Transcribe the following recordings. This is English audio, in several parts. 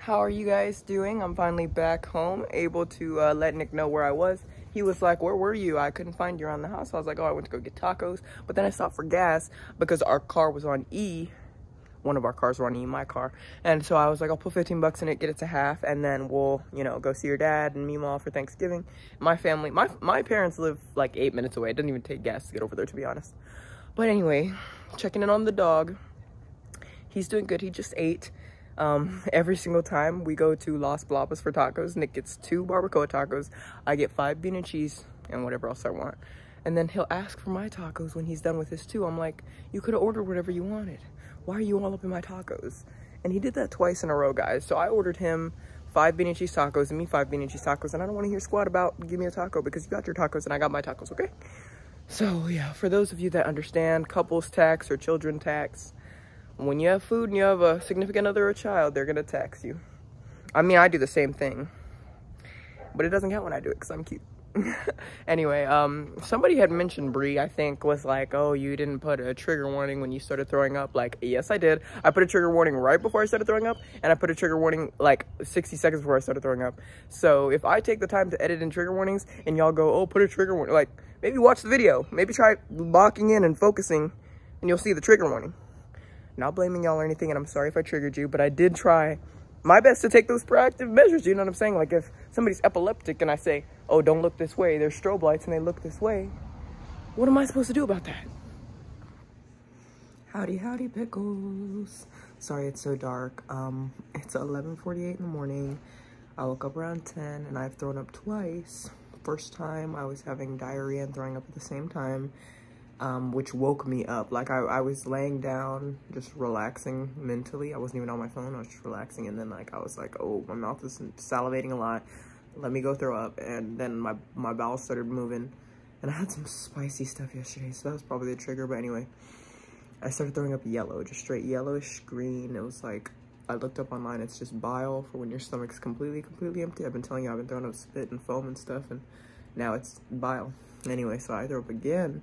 How are you guys doing? I'm finally back home, able to let Nick know where I was. He was like, where were you? I couldn't find you around the house. I was like, oh, I went to go get tacos. But then I stopped for gas because our car was on E. One of our cars were on E, my car. And so I was like, I'll put 15 bucks in it, get it to half, and then we'll, you know, go see your dad and Meemaw for Thanksgiving. My family, my parents live like 8 minutes away. It doesn't even take gas to get over there, to be honest. But anyway, checking in on the dog. He's doing good. He just ate. Every single time we go to Las Blapas for tacos, Nick gets 2 barbacoa tacos. I get 5 bean and cheese and whatever else I want. And then he'll ask for my tacos when he's done with his 2. I'm like, you could have ordered whatever you wanted. Why are you all up in my tacos? And he did that twice in a row, guys. So I ordered him 5 bean and cheese tacos and me 5 bean and cheese tacos. And I don't want to hear squat about give me a taco because you got your tacos and I got my tacos, okay? So yeah, for those of you that understand couples tax or children tax, when you have food and you have a significant other or a child, they're gonna tax you. I mean, I do the same thing, but it doesn't count when I do it because I'm cute. Anyway, somebody had mentioned, Bree, I think, was like, oh, you didn't put a trigger warning when you started throwing up. Like, yes, I did. I put a trigger warning right before I started throwing up, and I put a trigger warning like 60 seconds before I started throwing up. So if I take the time to edit in trigger warnings and y'all go, oh, put a trigger warning, like, maybe watch the video. Maybe try locking in and focusing, and you'll see the trigger warning. Not blaming y'all or anything, and I'm sorry if I triggered you, but I did try my best to take those proactive measures, you know what I'm saying? Like, if somebody's epileptic and I say, oh, don't look this way, there's strobe lights and they look this way, what am I supposed to do about that? Howdy, howdy, pickles. Sorry it's so dark. It's 11:48 in the morning. I woke up around 10 and I've thrown up twice. First time I was having diarrhea and throwing up at the same time. Which woke me up. Like I was laying down, just relaxing mentally. I wasn't even on my phone, I was just relaxing. And then like, I was like, oh, my mouth is salivating a lot. Let me go throw up. And then my bowels started moving. And I had some spicy stuff yesterday, so that was probably the trigger. But anyway, I started throwing up yellow, just straight yellowish green. It was like, I looked up online, it's just bile for when your stomach's completely empty. I've been telling you, I've been throwing up spit and foam and stuff, and now it's bile. Anyway, so I threw up again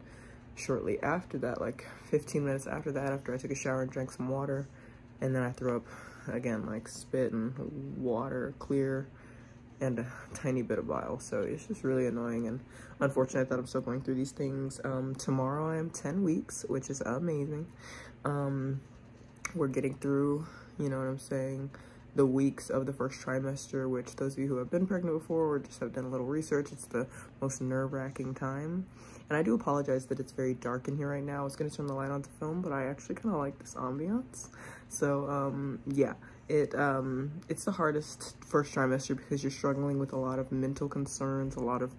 shortly after that, like 15 minutes after that, after I took a shower and drank some water. And then I threw up again, like spit and water, clear, and a tiny bit of bile. So it's just really annoying and unfortunate that I'm still going through these things. Tomorrow I am 10 weeks, which is amazing. We're getting through, you know what I'm saying, the weeks of the first trimester, which those of you who have been pregnant before or just have done a little research, it's the most nerve-wracking time. And I do apologize that it's very dark in here right now. I was going to turn the light on to film, but I actually kind of like this ambiance. So, yeah, it's the hardest first trimester because you're struggling with a lot of mental concerns, a lot of,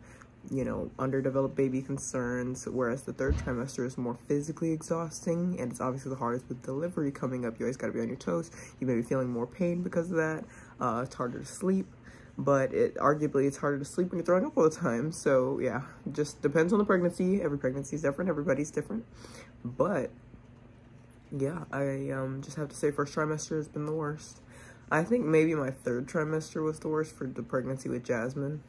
you know, underdeveloped baby concerns, whereas the third trimester is more physically exhausting, and it's obviously the hardest with delivery coming up. You always got to be on your toes. You may be feeling more pain because of that. It's harder to sleep. But arguably it's harder to sleep when you're throwing up all the time. So yeah, just depends on the pregnancy. Every pregnancy is different. Everybody's different. But yeah, I just have to say first trimester has been the worst. I think maybe my third trimester was the worst for the pregnancy with Jasmine.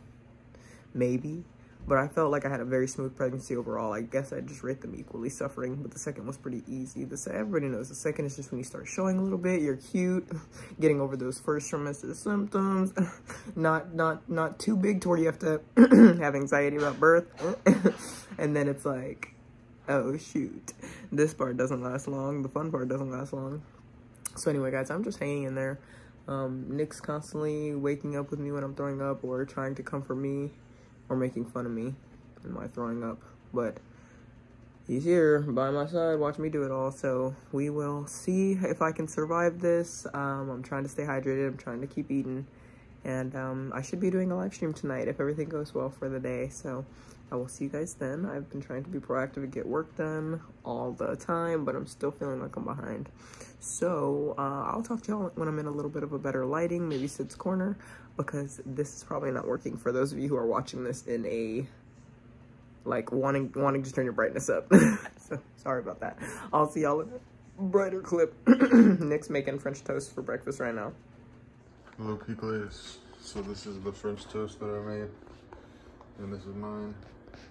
Maybe. But I felt like I had a very smooth pregnancy overall. I guess I just rate them equally suffering, but the second was pretty easy. Everybody knows the second is just when you start showing a little bit, you're cute, getting over those first trimester symptoms, not too big to where you have to have anxiety about birth. And then it's like, oh shoot, this part doesn't last long, the fun part doesn't last long. So anyway, guys, I'm just hanging in there. Nick's constantly waking up with me when I'm throwing up or trying to comfort me, or making fun of me and my throwing up, but he's here by my side, watch me do it all. So we will see if I can survive this. I'm trying to stay hydrated, I'm trying to keep eating, and I should be doing a live stream tonight if everything goes well for the day. So I will see you guys then. I've been trying to be proactive and get work done all the time, but I'm still feeling like I'm behind. So I'll talk to y'all when I'm in a little bit of a better lighting, maybe Sid's corner, because this is probably not working for those of you who are watching this in a, like, wanting to turn your brightness up. So sorry about that. I'll see y'all in a brighter clip. Nick's making French toast for breakfast right now. Hello, pickles. So this is the French toast that I made, and this is mine,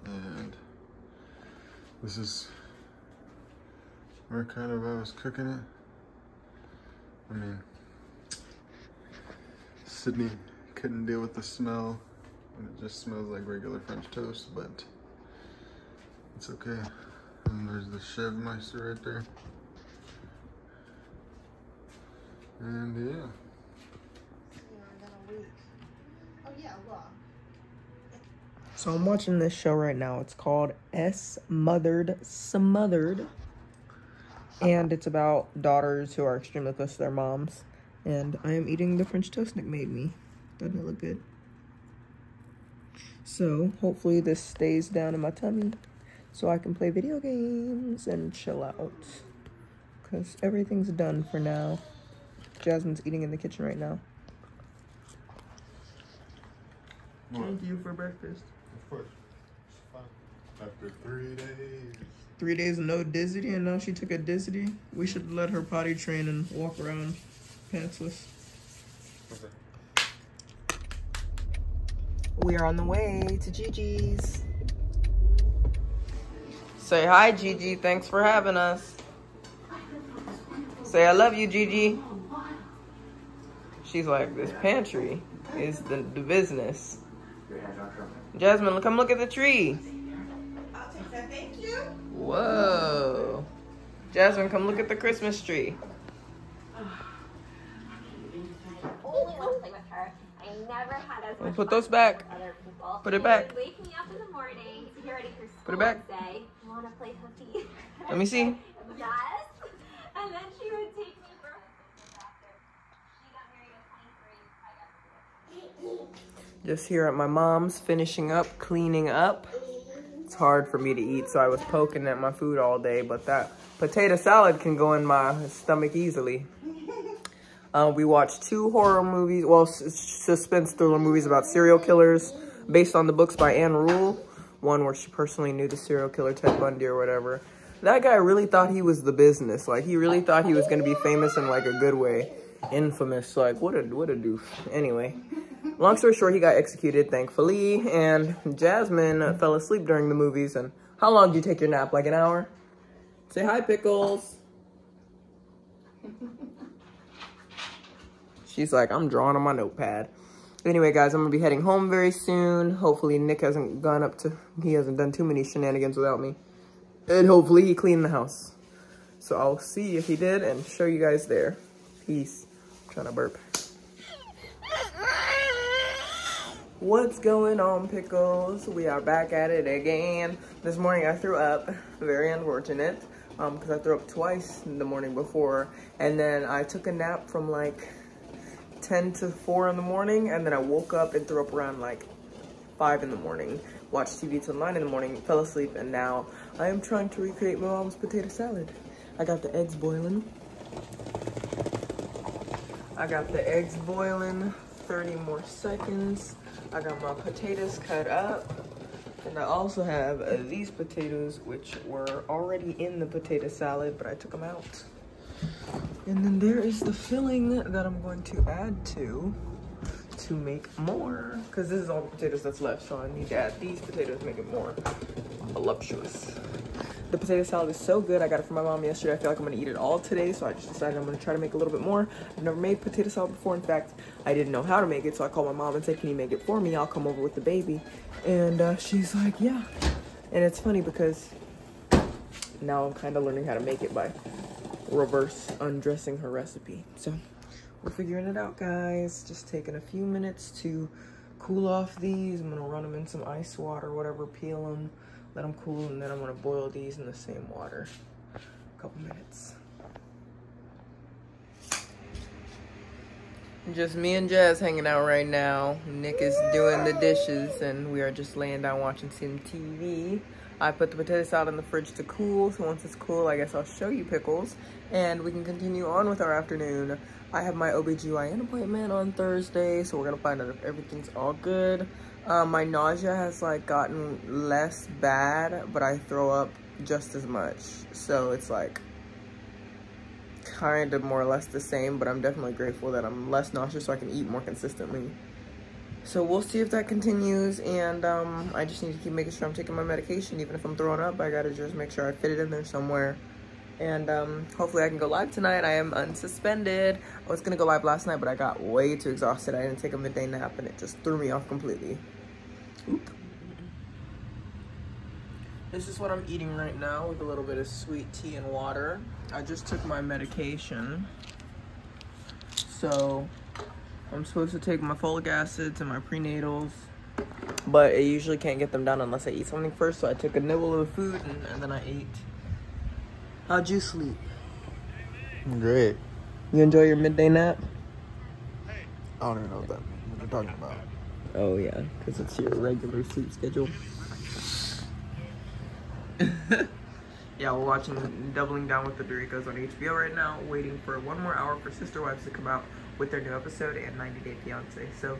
and this is where kind of I was cooking it. I mean, Sydney couldn't deal with the smell, and it just smells like regular French toast, but it's okay. And there's the Sjiadyasmr right there. And yeah. So I'm watching this show right now. It's called Smothered. And it's about daughters who are extremely close to their moms. And I am eating the French toast Nick made me. Doesn't it look good? So hopefully this stays down in my tummy so I can play video games and chill out. Because everything's done for now. Jasmine's eating in the kitchen right now. What? Thank you for breakfast. Of course. It's fine. After 3 days. 3 days of no Dizzity, and now she took a Dizzity. We should let her potty train and walk around pantsless. Okay. We are on the way to Gigi's. Say hi, Gigi. Thanks for having us. Say I love you, Gigi. She's like, this pantry is the business. Jasmine, come look at the tree. I'll take that, thank you. Whoa. Jasmine, come look at the Christmas tree. Only want to play with her. I never had as much Put those fun back. with other people. Put it back. She would wake me up in the morning to get ready for school. Put it back. And say, "You want to play hooky?" Let me see. Yes. And then she would take me for after she got married at 23. Just here at my mom's, finishing up, cleaning up. It's hard for me to eat, so I was poking at my food all day, but that potato salad can go in my stomach easily. We watched 2 horror movies, well, suspense thriller movies about serial killers based on the books by Anne Rule. One where she personally knew the serial killer, Ted Bundy or whatever. That guy really thought he was the business. Like, he really thought he was going to be famous in, like, a good way. Infamous. Like, what a doof. Anyway. Long story short, he got executed, thankfully, and Jasmine fell asleep during the movies. And how long did you take your nap? Like an hour? Say hi, Pickles. She's like, I'm drawing on my notepad. Anyway, guys, I'm going to be heading home very soon. Hopefully, Nick hasn't gone up to, he hasn't done too many shenanigans without me. And hopefully, he cleaned the house. So I'll see if he did and show you guys there. Peace. I'm trying to burp. What's going on, Pickles? We are back at it again. This morning I threw up. Very unfortunate. Because I threw up twice the morning before. And then I took a nap from like 10 to 4 in the morning. And then I woke up and threw up around like 5 in the morning. Watched TV till 9 in the morning. Fell asleep. And now I am trying to recreate my mom's potato salad. I got the eggs boiling. 30 more seconds. I got my potatoes cut up, and I also have these potatoes, which were already in the potato salad, but I took them out. And then there is the filling that I'm going to add to make more, because this is all the potatoes that's left, so I need to add these potatoes to make it more voluptuous. The potato salad is so good. I got it from my mom yesterday. I feel like I'm gonna eat it all today, so I just decided I'm gonna try to make a little bit more. I've never made potato salad before. In fact, I didn't know how to make it, so I called my mom and said, can you make it for me? I'll come over with the baby. And she's like, yeah. And it's funny because now I'm kind of learning how to make it by reverse undressing her recipe. So we're figuring it out, guys. Just taking a few minutes to cool off these. I'm gonna run them in some ice water or whatever, peel them, let them cool, and then I'm gonna boil these in the same water. A couple minutes. Just me and Jazz hanging out right now. Nick is doing the dishes, and we are just laying down watching some TV. I put the potato salad in the fridge to cool, so once it's cool, I guess I'll show you, Pickles, and we can continue on with our afternoon. I have my OBGYN appointment on Thursday, so we're gonna find out if everything's all good. My nausea has like gotten less bad, but I throw up just as much. So it's like kind of more or less the same, but I'm definitely grateful that I'm less nauseous so I can eat more consistently. So we'll see if that continues, and I just need to keep making sure I'm taking my medication. Even if I'm throwing up, I gotta just make sure I fit it in there somewhere. And hopefully I can go live tonight. I am unsuspended. I was gonna go live last night, but I got way too exhausted. I didn't take a midday nap and it just threw me off completely. Oop. This is what I'm eating right now with a little bit of sweet tea and water. I just took my medication. So I'm supposed to take my folic acids and my prenatals, but I usually can't get them done unless I eat something first. So I took a nibble of the food and then I ate. How'd you sleep? Great. You enjoy your midday nap? I don't even know what you're talking about. Oh yeah, because it's your regular sleep schedule. Yeah, we're watching Doubling Down with the Doritos on HBO right now, waiting for 1 more hour for Sister Wives to come out with their new episode and 90 Day Fiancé. So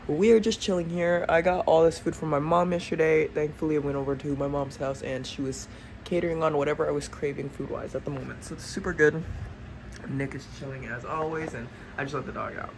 we are just chilling here. I got all this food from my mom yesterday. Thankfully, I went over to my mom's house and she was catering on whatever I was craving food-wise at the moment. So it's super good. Nick is chilling as always, and I just let the dog out.